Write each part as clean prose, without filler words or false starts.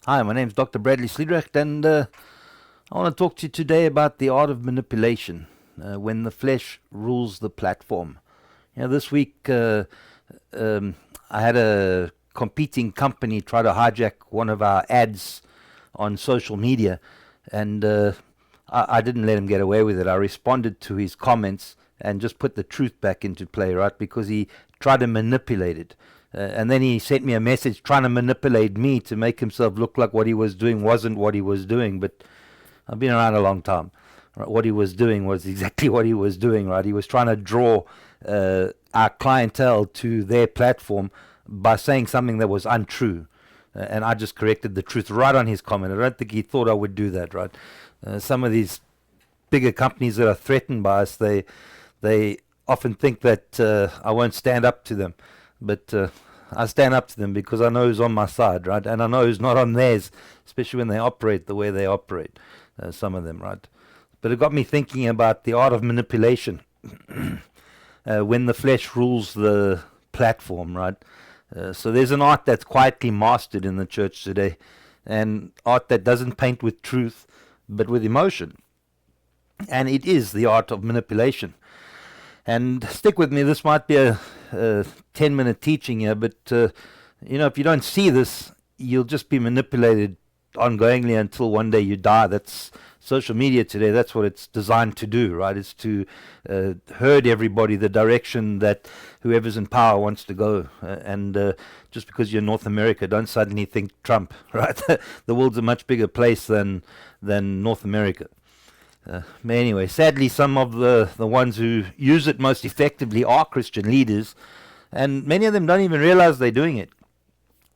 Hi, my name's Dr. Bradley Sliedrecht, and I want to talk to you today about the art of manipulation when the flesh rules the platform. This week I had a competing company try to hijack one of our ads on social media, and I didn't let him get away with it. I responded to his comments and just put the truth back into play, right? Because he tried to manipulate it. And then he sent me a message trying to manipulate me to make himself look like what he was doing wasn't what he was doing. But I've been around a long time. Right? What he was doing was exactly what he was doing, right? He was trying to draw our clientele to their platform by saying something that was untrue. And I just corrected the truth right on his comment. I don't think he thought I would do that, right? Some of these bigger companies that are threatened by us, they often think that I won't stand up to them. But I stand up to them because I know who's on my side, right? And I know who's not on theirs, especially when they operate the way they operate, some of them, right? But it got me thinking about the art of manipulation when the flesh rules the platform, right? So there's an art that's quietly mastered in the church today, and art that doesn't paint with truth, but with emotion. And it is the art of manipulation. And stick with me, this might be a 10-minute teaching here, but if you don't see this, you'll just be manipulated ongoingly until one day you die. That's social media today. That's what it's designed to do, right? It's to herd everybody the direction that whoever's in power wants to go. And just because you're North America, don't suddenly think Trump, right? The world's a much bigger place than North America. But anyway, sadly, some of the ones who use it most effectively are Christian leaders, and many of them don't even realize they're doing it.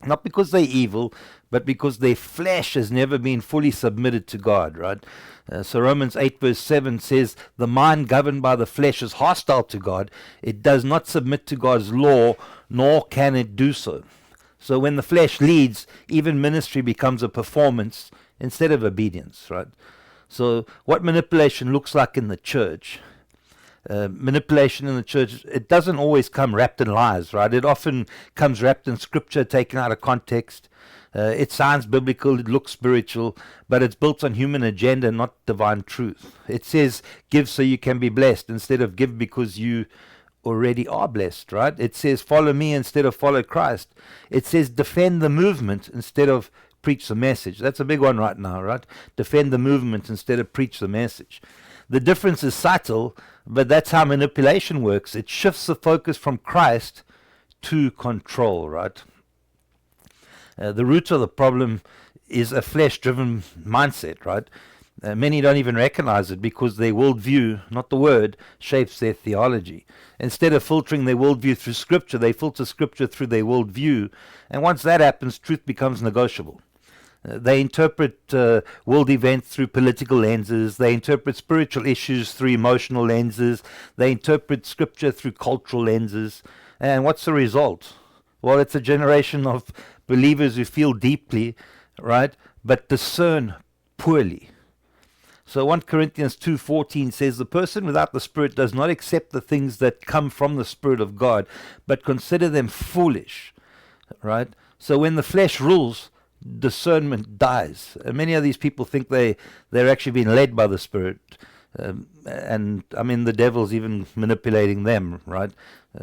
Not because they're evil, but because their flesh has never been fully submitted to God, right? So Romans 8 verse 7 says, the mind governed by the flesh is hostile to God. It does not submit to God's law, nor can it do so. So when the flesh leads, even ministry becomes a performance instead of obedience, right? So what manipulation looks like in the church, manipulation in the church, it doesn't always come wrapped in lies, right? It often comes wrapped in scripture, taken out of context. It sounds biblical, it looks spiritual, but it's built on human agenda, not divine truth. It says, give so you can be blessed, instead of give because you already are blessed, right? It says, follow me instead of follow Christ. It says, defend the movement instead of preach the message. That's a big one right now, right? Defend the movement instead of preach the message. The difference is subtle, but that's how manipulation works. It shifts the focus from Christ to control, right? The root of the problem is a flesh-driven mindset, right? Many don't even recognize it because their worldview, not the word, shapes their theology. Instead of filtering their worldview through Scripture, they filter Scripture through their worldview. And once that happens, truth becomes negotiable. They interpret world events through political lenses. They interpret spiritual issues through emotional lenses. They interpret Scripture through cultural lenses. And what's the result? Well, it's a generation of believers who feel deeply, right, but discern poorly. So 1 Corinthians 2:14 says, the person without the Spirit does not accept the things that come from the Spirit of God, but consider them foolish, right? So when the flesh rules, discernment dies. And many of these people think they're actually being led by the Spirit. And I mean, the devil's even manipulating them, right?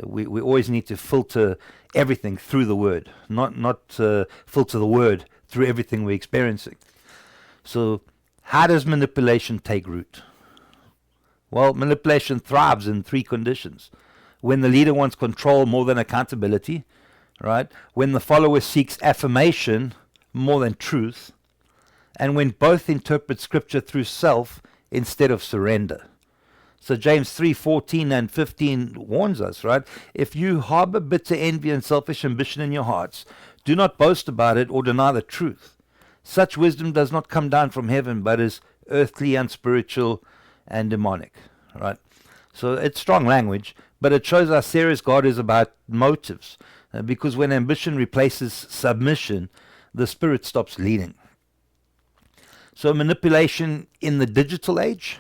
We always need to filter everything through the Word, not filter the Word through everything we're experiencing. So how does manipulation take root? Well, manipulation thrives in three conditions. When the leader wants control more than accountability, right? When the follower seeks affirmation more than truth, and when both interpret Scripture through self instead of surrender. So James 3:14 and 15 warns us, right? If you harbor bitter envy and selfish ambition in your hearts, do not boast about it or deny the truth. Such wisdom does not come down from heaven, but is earthly, unspiritual, and demonic, right? So it's strong language, but it shows how serious God is about motives. Because when ambition replaces submission, the Spirit stops leading. So manipulation in the digital age,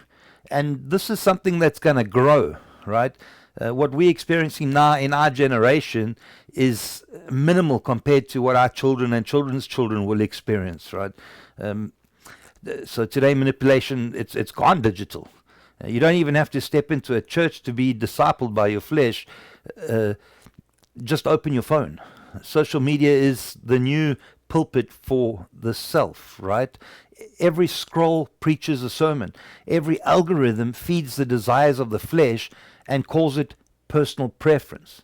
and this is something that's going to grow, right? What we're experiencing now in our generation is minimal compared to what our children and children's children will experience, right? So today, manipulation, it's gone digital. You don't even have to step into a church to be discipled by your flesh. Just open your phone. Social media is the new pulpit for the self, right? Every scroll preaches a sermon. Every algorithm feeds the desires of the flesh and calls it personal preference.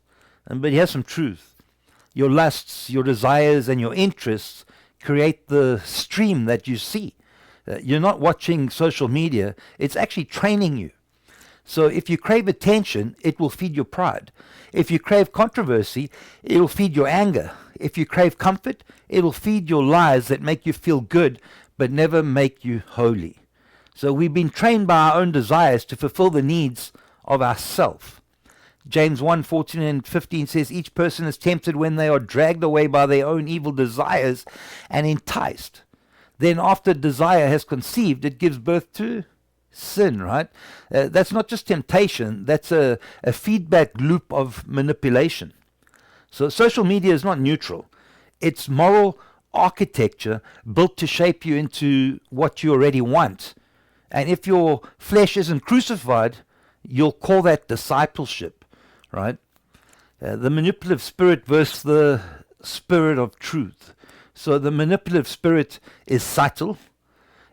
But here's some truth. Your lusts, your desires, and your interests create the stream that you see. You're not watching social media. It's actually training you. So if you crave attention, it will feed your pride. If you crave controversy, it will feed your anger. If you crave comfort, it will feed your lies that make you feel good but never make you holy. So we've been trained by our own desires to fulfill the needs of ourself. James 1:14 and 15 says, each person is tempted when they are dragged away by their own evil desires and enticed. Then after desire has conceived, it gives birth to sin, right? That's not just temptation, that's a feedback loop of manipulation. So social media is not neutral. It's moral architecture built to shape you into what you already want. And if your flesh isn't crucified, you'll call that discipleship, right? The manipulative spirit versus the spirit of truth. So the manipulative spirit is subtle.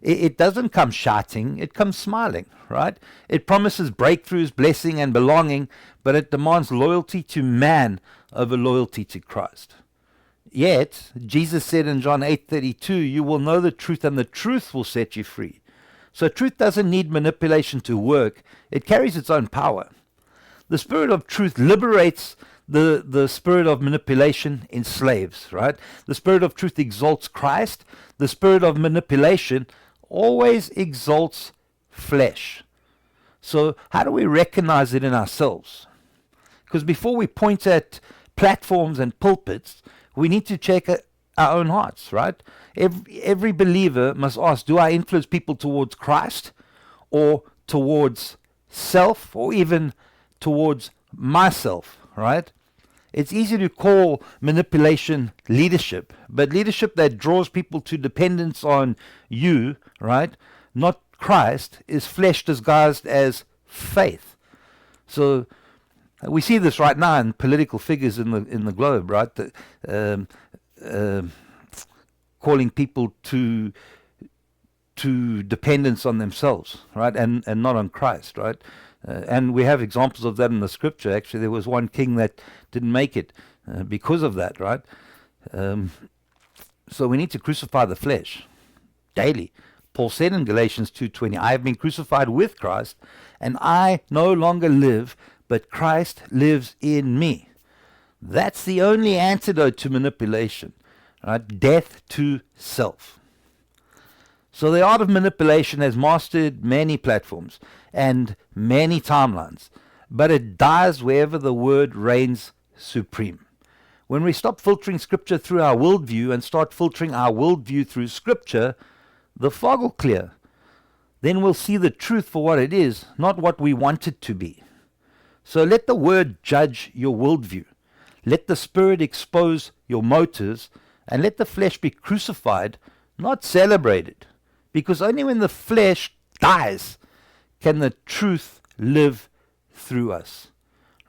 It doesn't come shouting, it comes smiling, right? It promises breakthroughs, blessing, and belonging, but it demands loyalty to man over loyalty to Christ. Yet, Jesus said in John 8:32, you will know the truth and the truth will set you free. So truth doesn't need manipulation to work. It carries its own power. The spirit of truth liberates, the spirit of manipulation enslaves, right? The spirit of truth exalts Christ. The spirit of manipulation always exalts flesh. So how do we recognize it in ourselves? Because before we point at platforms and pulpits, we need to check our own hearts, right? Every believer must ask, do I influence people towards Christ or towards self or even towards myself, right? It's easy to call manipulation leadership, but leadership that draws people to dependence on you, right, not Christ, is flesh disguised as faith. So we see this right now in political figures in the globe, right? Calling people to dependence on themselves, right, and not on Christ, right? And we have examples of that in the scripture. Actually, there was one king that didn't make it because of that, right? So we need to crucify the flesh daily. Paul said in Galatians 2:20, I have been crucified with Christ, and I no longer live, but Christ lives in me. That's the only antidote to manipulation, right? Death to self. So the art of manipulation has mastered many platforms and many timelines, but it dies wherever the word reigns supreme. When we stop filtering scripture through our worldview and start filtering our worldview through scripture, the fog will clear. Then we'll see the truth for what it is, not what we want it to be. So let the word judge your worldview. Let the spirit expose your motives, and let the flesh be crucified, not celebrated. Because only when the flesh dies can the truth live through us.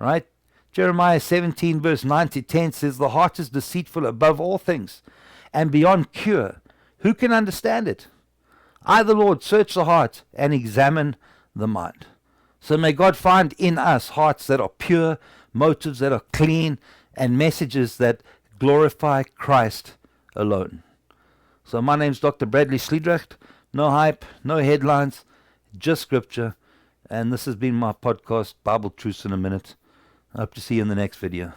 Right? Jeremiah 17 verse 9 to 10 says, the heart is deceitful above all things and beyond cure. Who can understand it? I, the Lord, search the heart and examine the mind. So may God find in us hearts that are pure, motives that are clean, and messages that glorify Christ alone. So my name's Dr. Bradley Sliedrecht. No hype, no headlines, just scripture. And this has been my podcast, Bible Truths in a Minute. I hope to see you in the next video.